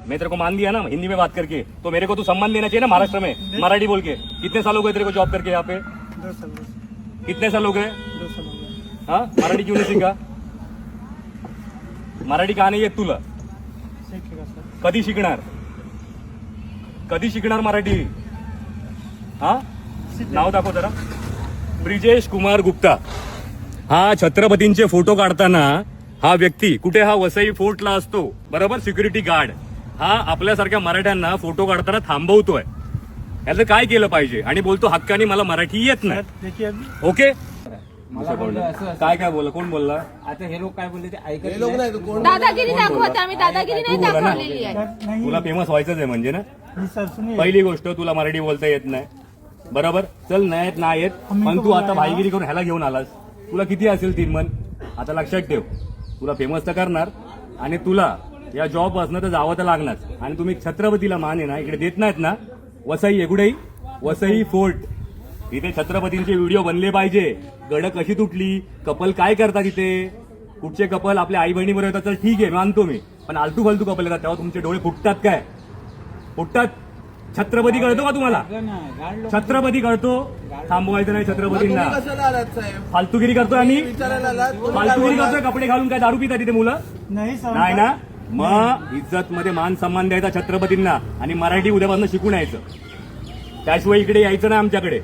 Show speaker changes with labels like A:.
A: मैं तेरे को मान दिया ना हिंदी में बात करके, तो मेरे को तू सम्मान देना चाहिए ना महाराष्ट्र में मराठी बोल के। कितने साल हो गए तेरे को जॉब करके यहाँ पे?
B: 2 साल
A: कितने साल हो गए?
B: 2 साल हो गए।
A: हाँ, मराठी क्यों नहीं शिका? मराठी का नाही येत तुला?
B: शिकेगा सर।
A: कधी शिकणार? कधी शिकणार मराठी? हा, नाव दाखव जरा. ब्रिजेश कुमार गुप्ता. हा छत्रपतींचे फोटो काढताना हा व्यक्ती कुठे, हा वसई फोर्टला असतो बरोबर, सिक्युरिटी गार्ड. हा आपल्यासारख्या मराठ्यांना फोटो काढताना थांबवतोय. याचं काय केलं पाहिजे? आणि बोलतो हक्कानी मला मराठी येत नाही.
B: देखिए अभी
A: ओके,
C: मला बोललं असं
A: काय काय बोलला? कोण बोलला?
C: आता हे लोक काय बोलले ते ऐकत
D: हे लोक
C: नाही.
D: नाही कोण
E: दादागिरी दाखवत आम्ही दादागिरी नाही
A: तू बोला ना.
E: दाखवलेली आहे.
B: नहीं
A: तुला फेमस व्हायचंच आहे म्हणजे ना.
B: नहीं सर सुनिए।
A: पहिली गोष्ट, तुला मराठी बोलता येत नाही बरोबर. चल नाही येत नाही येत, पण तू आता भाईगिरी करून ह्याला घेऊन आलास. तुला किती असेल 3 मन? आता लक्षात ठेव, तुला फेमस तर करणार आणि तुला या जॉब असणं तर जावं तर लागणार. आणि तुम्ही छत्रपतीला मान आहे ना इकडे देत नाहीत ना. वसई एगुडई वसई फोर्ट, इथे छत्रपतींचे व्हिडिओ बनले पाहिजे. गड कशी तुटली, कपल काय करतात इथे, कुठचे कपल आपल्या आई बहिणी बरोबर येतात तर ठीक आहे मानतो मी, पण आलतू फालतू कपल येतात तेव्हा तुमचे डोळे फुटतात काय? फुटतात. छत्रपती कळतो का तुम्हाला? छत्रपती कळतो. थांबवायचं नाही छत्रपतींना.
D: तुम्ही कशाला आलात साहेब?
A: फालतूगिरी करतोय आम्ही.
D: विचारायला आलात? तुम्ही काय
A: फालतूगिरी
D: बोललात?
A: करतोय. कपडे घालून काय दारू पितात तिथे मुलं?
B: नहीं सर।
A: नाही ना. मग इज्जत मध्ये मान सन्मान द्यायचा छत्रपतींना आणि मराठी उद्यापासून शिकून यायचं. त्याशिवाय इकडे यायचं नाही आमच्याकडे.